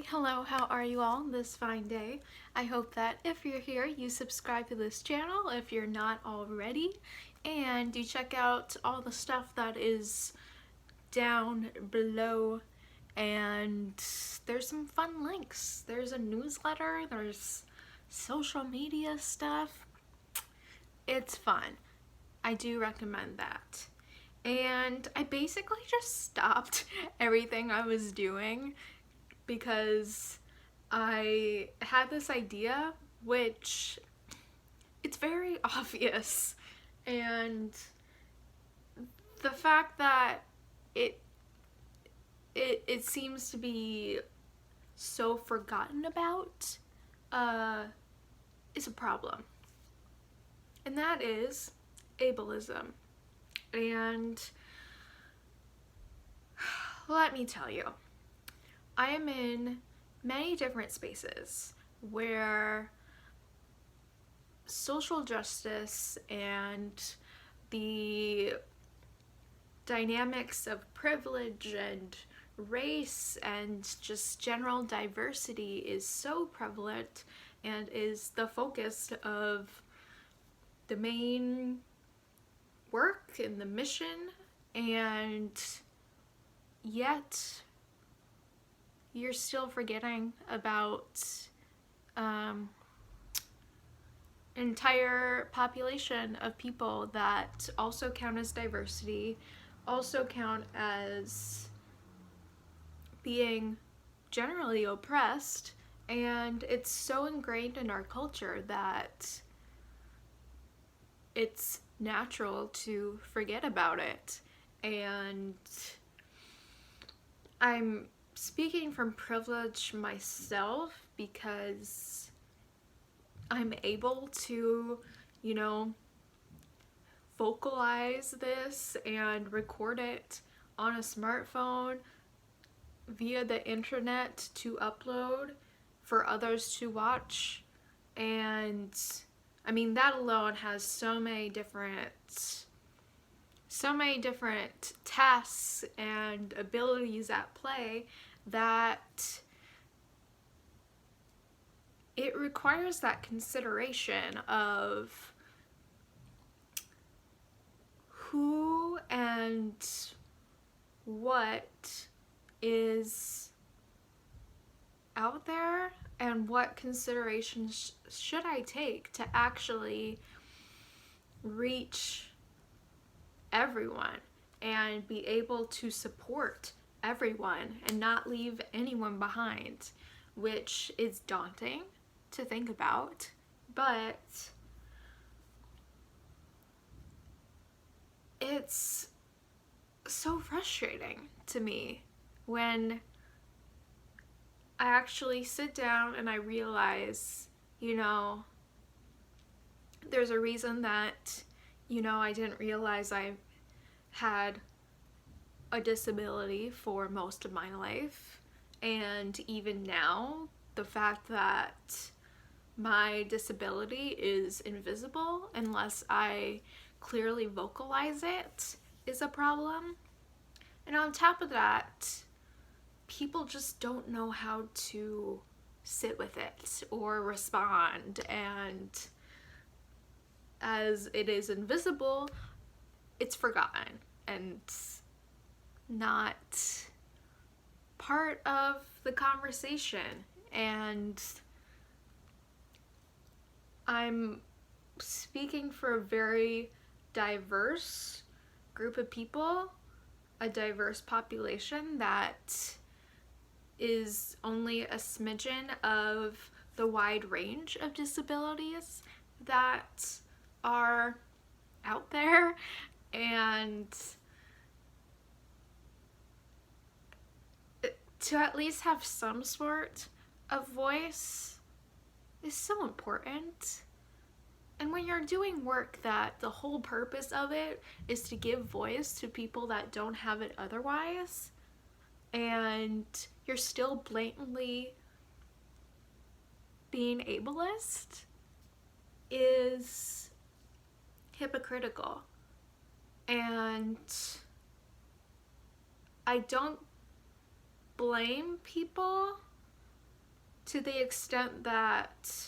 Hi, hello, how are you all this fine day? I hope that if you're here, you subscribe to this channel if you're not already, and you check out all the stuff that is down below, and there's some fun links. There's a newsletter, there's social media stuff. It's fun. I do recommend that. And I basically just stopped everything I was doing because I had this idea, which it's very obvious, and the fact that it it seems to be so forgotten about is a problem, and that is ableism. And let me tell you, I am in many different spaces where social justice and the dynamics of privilege and race and just general diversity is so prevalent and is the focus of the main work and the mission, and yet you're still forgetting about entire population of people that also count as diversity, also count as being generally oppressed, and it's so ingrained in our culture that it's natural to forget about it. And I'm speaking from privilege myself because I'm able to, vocalize this and record it on a smartphone via the internet to upload for others to watch. And I mean, that alone has so many different tasks and abilities at play that it requires that consideration of who and what is out there and what considerations should I take to actually reach everyone and be able to support everyone and not leave anyone behind, which is daunting to think about, but it's so frustrating to me when I actually sit down and I realize, there's a reason that, I didn't realize I had a disability for most of my life. And even now, the fact that my disability is invisible unless I clearly vocalize it is a problem. And on top of that, people just don't know how to sit with it or respond, and as it is invisible, it's forgotten and not part of the conversation. And I'm speaking for a very diverse group of people, a diverse population that is only a smidgen of the wide range of disabilities that are out there. And to at least have some sort of voice is so important. And when you're doing work that the whole purpose of it is to give voice to people that don't have it otherwise, and you're still blatantly being ableist, is hypocritical. And I don't blame people to the extent that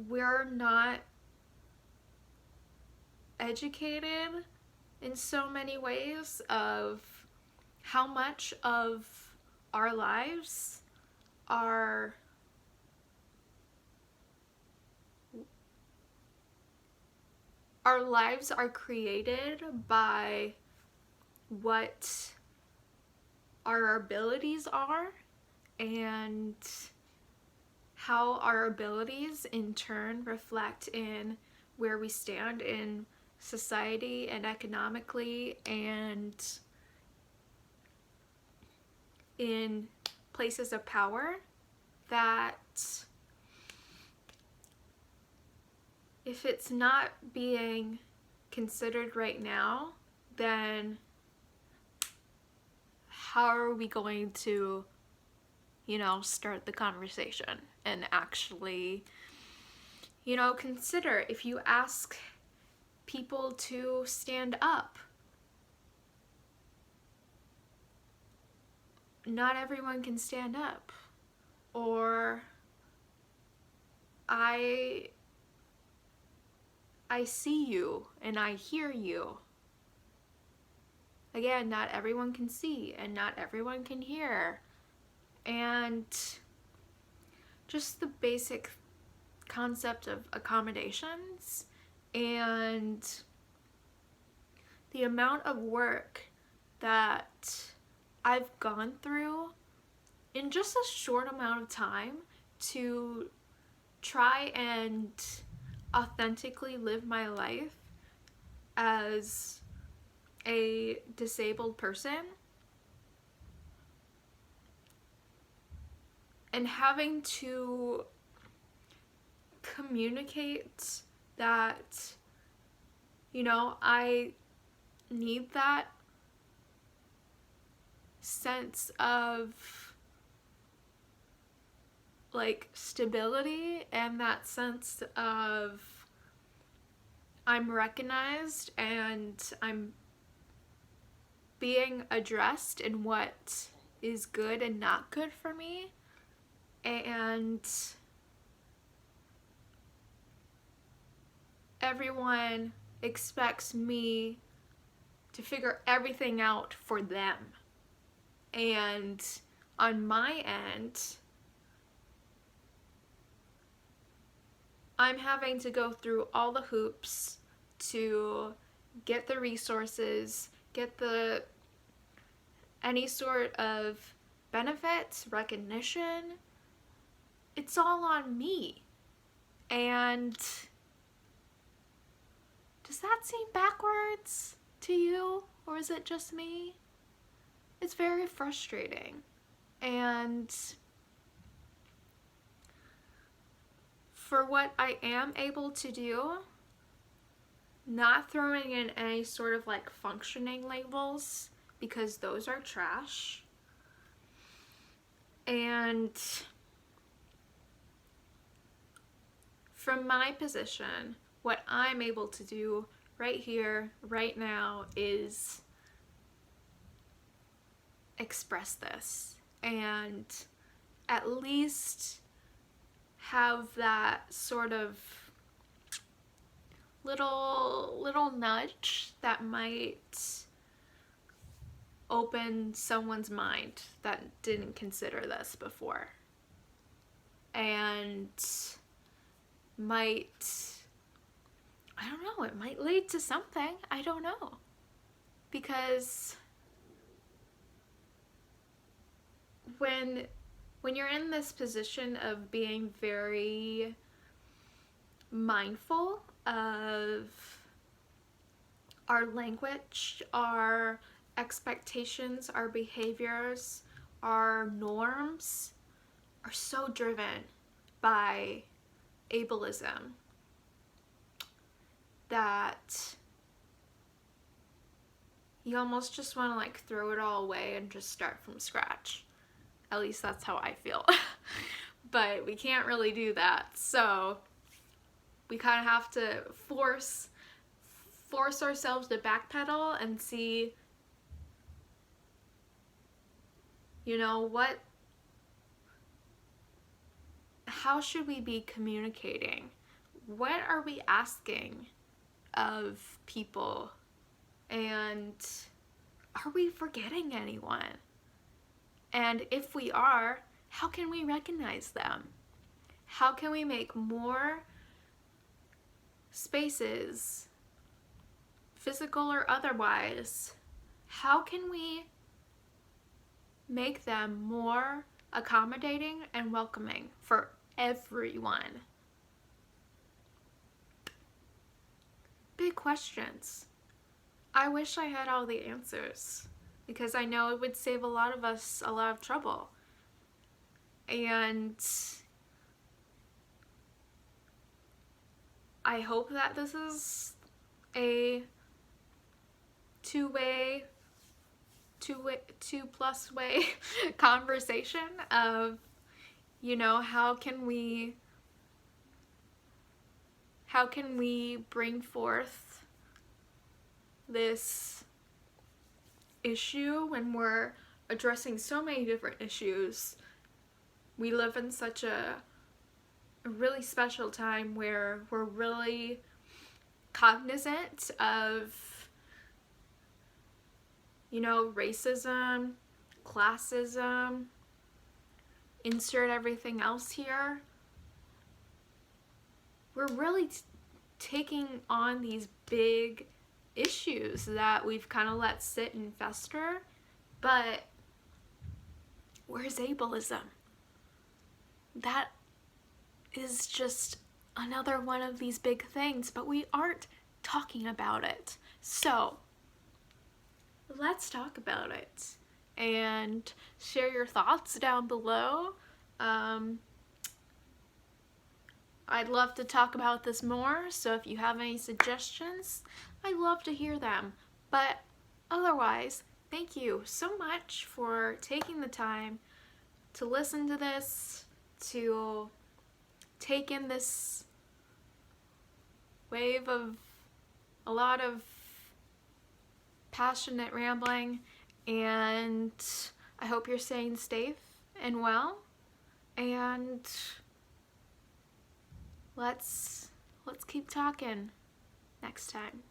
we're not educated in so many ways of how much of our lives are created by what our abilities are, and how our abilities in turn reflect in where we stand in society and economically and in places of power, that if it's not being considered right now, then how are we going to, start the conversation and actually, consider? If you ask people to stand up, not everyone can stand up. Or I see you and I hear you. Again, not everyone can see and not everyone can hear. And just the basic concept of accommodations and the amount of work that I've gone through in just a short amount of time to try and authentically live my life as a disabled person, and having to communicate that, I need that sense of stability and that sense of I'm recognized and I'm being addressed in what is good and not good for me. And everyone expects me to figure everything out for them. And on my end, I'm having to go through all the hoops to get the resources, get any sort of benefits, recognition. It's all on me. And does that seem backwards to you, or is it just me? It's very frustrating. And for what I am able to do, not throwing in any sort of functioning labels, because those are trash. And from my position, what I'm able to do right here, right now, is express this and at least have that sort of little nudge that might open someone's mind that didn't consider this before, and I don't know, it might lead to something. I don't know, because when you're in this position of being very mindful of our language, our expectations, our behaviors, our norms are so driven by ableism that you almost just want to throw it all away and just start from scratch. At least that's how I feel. But we can't really do that. So we kind of have to force ourselves to backpedal and see, how should we be communicating? What are we asking of people? And are we forgetting anyone? And if we are, how can we recognize them? How can we make more spaces, physical or otherwise, how can we make them more accommodating and welcoming for everyone? Big questions. I wish I had all the answers, because I know it would save a lot of us a lot of trouble. And I hope that this is a two plus way conversation of, how can we bring forth this issue when we're addressing so many different issues. We live in such a really special time where we're really cognizant of, racism, classism, insert everything else here. We're really taking on these big issues that we've kind of let sit and fester, but where's ableism? That is just another one of these big things, but we aren't talking about it. So let's talk about it and share your thoughts down below. I'd love to talk about this more, so if you have any suggestions, I'd love to hear them. But otherwise, thank you so much for taking the time to listen to this, to take in this wave of a lot of passionate rambling, and I hope you're staying safe and well, and let's keep talking next time.